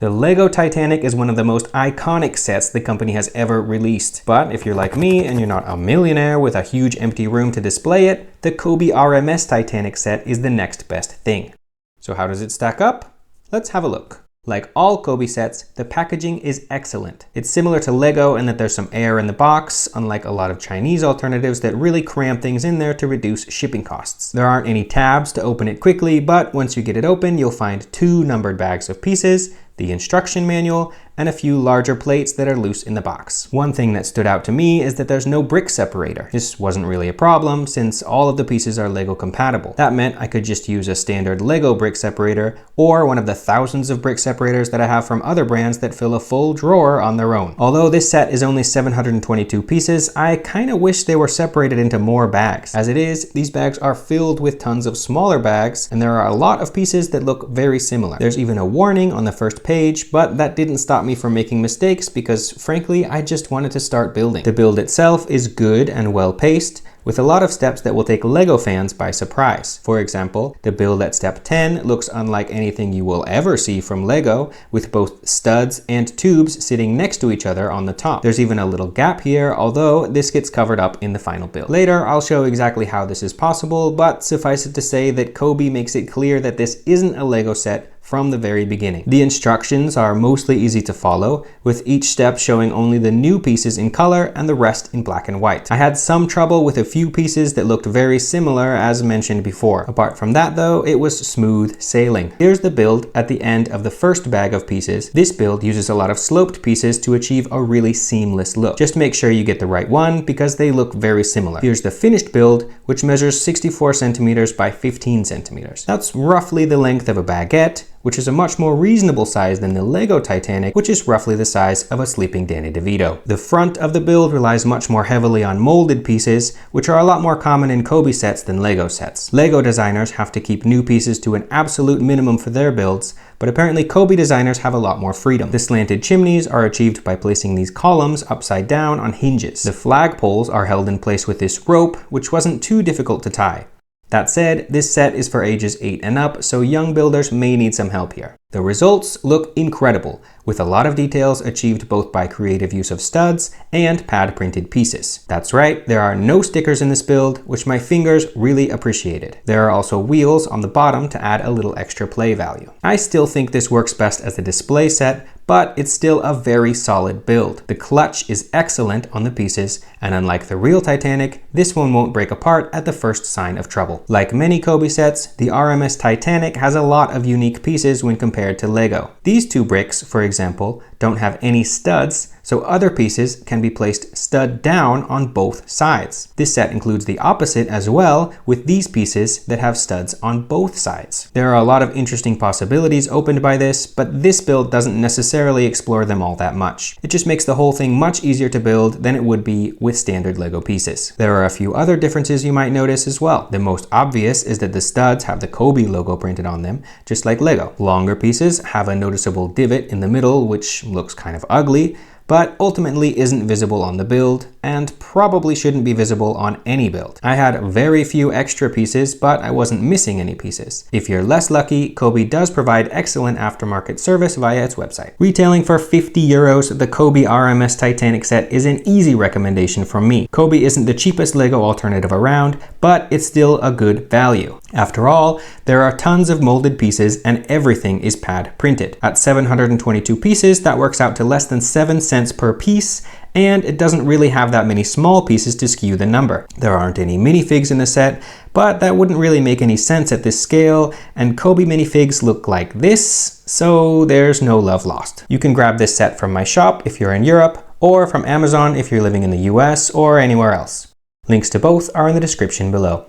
The LEGO Titanic is one of the most iconic sets the company has ever released. But if you're like me and you're not a millionaire with a huge empty room to display it, the COBI RMS Titanic set is the next best thing. So how does it stack up? Let's have a look. Like all COBI sets, the packaging is excellent. It's similar to LEGO in that there's some air in the box, unlike a lot of Chinese alternatives that really cram things in there to reduce shipping costs. There aren't any tabs to open it quickly, but once you get it open, you'll find 2 numbered bags of pieces, the instruction manual, and a few larger plates that are loose in the box. One thing that stood out to me is that there's no brick separator. This wasn't really a problem since all of the pieces are LEGO compatible. That meant I could just use a standard LEGO brick separator or one of the thousands of brick separators that I have from other brands that fill a full drawer on their own. Although this set is only 722 pieces, I kinda wish they were separated into more bags. As it is, these bags are filled with tons of smaller bags, and there are a lot of pieces that look very similar. There's even a warning on the first page, but that didn't stop me from making mistakes because frankly I just wanted to start building. The build itself is good and well paced, with a lot of steps that will take LEGO fans by surprise. For example, the build at step 10 looks unlike anything you will ever see from LEGO, with both studs and tubes sitting next to each other on the top. There's even a little gap here, although this gets covered up in the final build. Later, I'll show exactly how this is possible, but suffice it to say that COBI makes it clear that this isn't a LEGO set from the very beginning. The instructions are mostly easy to follow, with each step showing only the new pieces in color and the rest in black and white. I had some trouble with a few pieces that looked very similar as mentioned before. Apart from that though, it was smooth sailing. Here's the build at the end of the first bag of pieces. This build uses a lot of sloped pieces to achieve a really seamless look. Just make sure you get the right one because they look very similar. Here's the finished build, which measures 64 centimeters by 15 centimeters. That's roughly the length of a baguette, which is a much more reasonable size than the LEGO Titanic, which is roughly the size of a sleeping Danny DeVito. The front of the build relies much more heavily on molded pieces, which are a lot more common in COBI sets than LEGO sets. LEGO designers have to keep new pieces to an absolute minimum for their builds, but apparently COBI designers have a lot more freedom. The slanted chimneys are achieved by placing these columns upside down on hinges. The flagpoles are held in place with this rope, which wasn't too difficult to tie. That said, this set is for ages 8 and up, so young builders may need some help here. The results look incredible, with a lot of details achieved both by creative use of studs and pad printed pieces. That's right, there are no stickers in this build, which my fingers really appreciated. There are also wheels on the bottom to add a little extra play value. I still think this works best as a display set, but it's still a very solid build. The clutch is excellent on the pieces, and unlike the real Titanic, this one won't break apart at the first sign of trouble. Like many COBI sets, the RMS Titanic has a lot of unique pieces when compared to LEGO. These 2 bricks, for example, don't have any studs, so other pieces can be placed stud down on both sides. This set includes the opposite as well, with these pieces that have studs on both sides. There are a lot of interesting possibilities opened by this, but this build doesn't necessarily explore them all that much. It just makes the whole thing much easier to build than it would be with standard LEGO pieces. There are a few other differences you might notice as well. The most obvious is that the studs have the COBI logo printed on them, just like LEGO. Longer pieces have a noticeable divot in the middle, which looks kind of ugly, but ultimately isn't visible on the build, and probably shouldn't be visible on any build. I had very few extra pieces, but I wasn't missing any pieces. If you're less lucky, COBI does provide excellent aftermarket service via its website. Retailing for 50 euros, the COBI RMS Titanic set is an easy recommendation from me. COBI isn't the cheapest LEGO alternative around, but it's still a good value. After all, there are tons of molded pieces and everything is pad printed. At 722 pieces, that works out to less than 7 cents per piece, and it doesn't really have that many small pieces to skew the number. There aren't any minifigs in the set, but that wouldn't really make any sense at this scale, and COBI minifigs look like this, so there's no love lost. You can grab this set from my shop if you're in Europe, or from Amazon if you're living in the US or anywhere else. Links to both are in the description below.